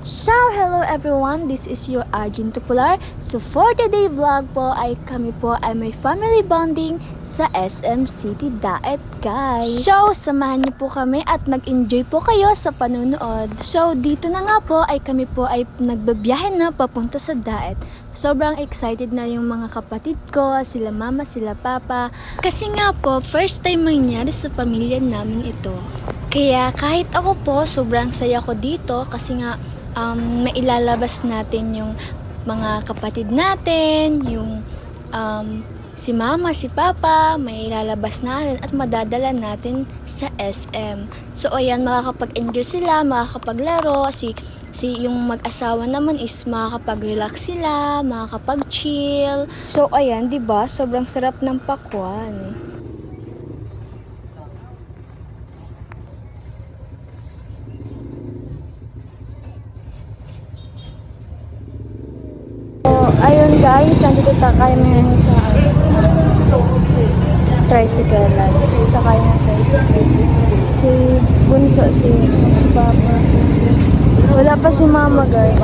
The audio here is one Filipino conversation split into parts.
So, hello everyone, this is your Arjun Tupular. So, for today vlog po ay kami po ay may family bonding sa SM City Daet, guys. So, samahan niyo po kami at mag-enjoy po kayo sa panunood. So, dito na nga po ay kami po ay nagbabiyahe na papunta sa Daet. Sobrang excited na yung mga kapatid ko, sila mama, sila papa. Kasi nga po, first time mangyari sa pamilya namin ito. Kaya kahit ako po, sobrang saya ko dito kasi nga mailalabas natin yung mga kapatid natin, yung si mama, si papa, mailalabas natin at madadala natin sa SM. So ayan, makakapag-enjoy sila, makakapaglaro, yung mag-asawa naman is makakapag-relax sila, makakapag-chill. So ayan, 'di ba? Sobrang sarap ng pakwan. Ayun guys, nandito tayo ngayon sa tricycle. Sakay ng tricycle. Si Bunso, si Papa. Wala pa si Mama guys.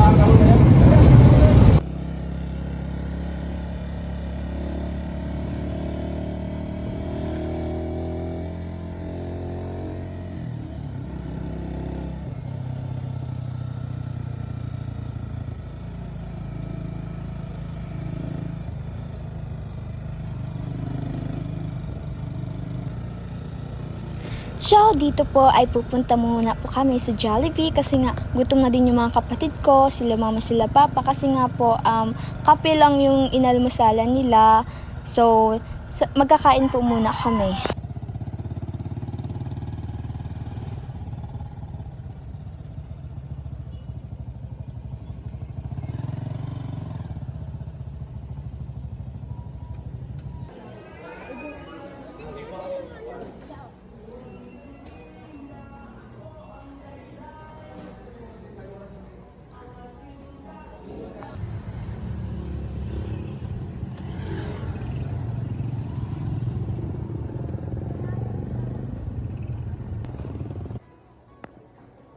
So, dito po ay pupunta muna po kami sa Jollibee kasi nga gutom na din yung mga kapatid ko, sila mama, sila papa kasi nga po kape lang yung inalmusalan nila. So, magkakain po muna kami.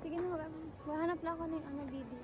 Sige na, mahanap lang ako ng video.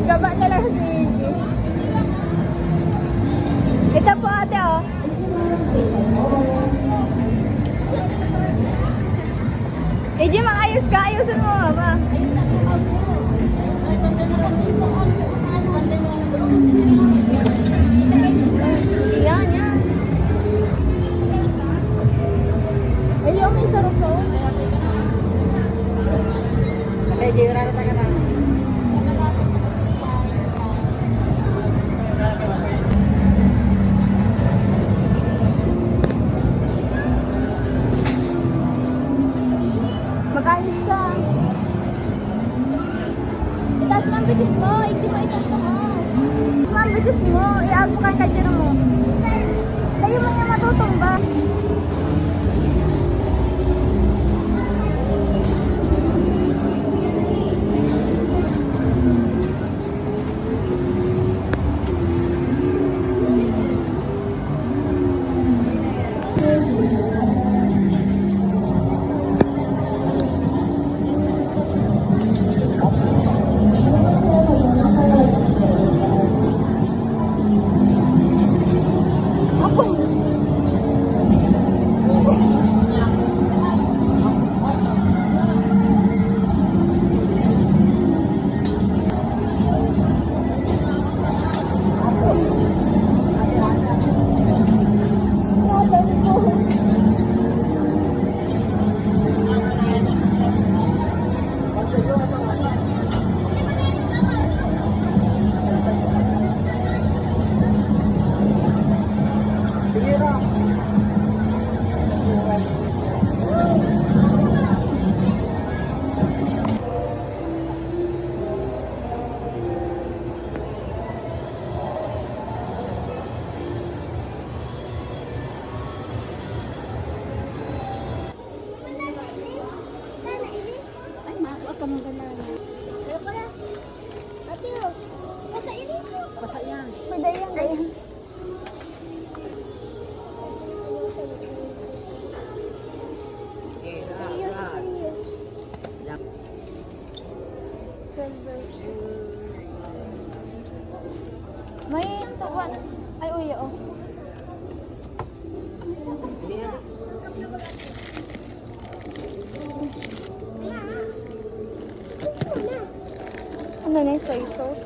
Gaba na lang si Iggy. Ito po ate oh. Iggy, makayos ka. Ayusin mo mama. Yan, yan. Ayaw, may sarap po. Okay, gira na tayo na. Mag-ayos ka. Itaas mo ang bitis mo. Hindi mo itaas mo. Ang bitis mo. Iag mo kang kadyan mo. Tayo mo niya matutumba. Kamang ganaan. Ano pala? Ate, oh. Pasain mo. Basta yan. May dayang, dayang. Eh, Serious, serious. 12 verse. May tuwan. Ay, uya, oh. Ano na yung soy sauce?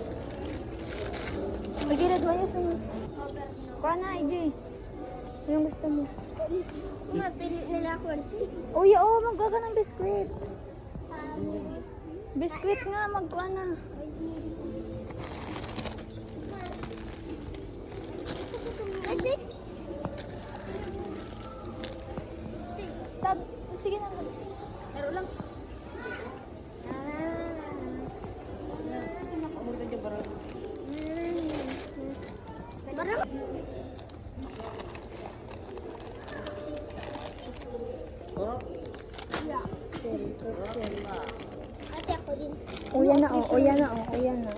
Magilad mo yun sa inyo. Kuha na, AJ. Anong gusto mo? Mapili nila ako. Uya, oh, maggaga ng biskwit. Biskwit nga, magkuha na. Kasi, Tab, sige na. saro lang. Murta dyan para. Barang. Oh, Ate, ako din. Uya na, oh. Uya na, oh. Uya na.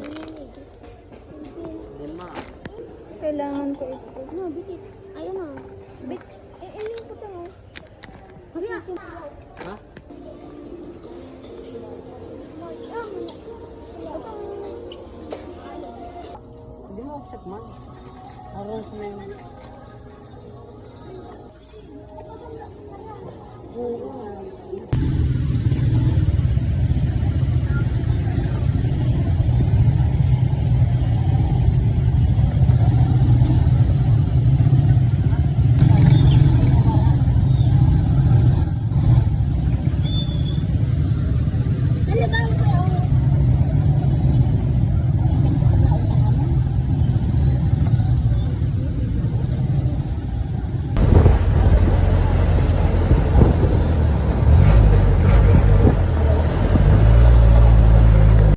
lima. Kailangan ko ito. No, bigit. Ayun na. Bix. Eh, ano yung puto mo? Kasi Ha? Hindi mo upset man. Araw ko na yun.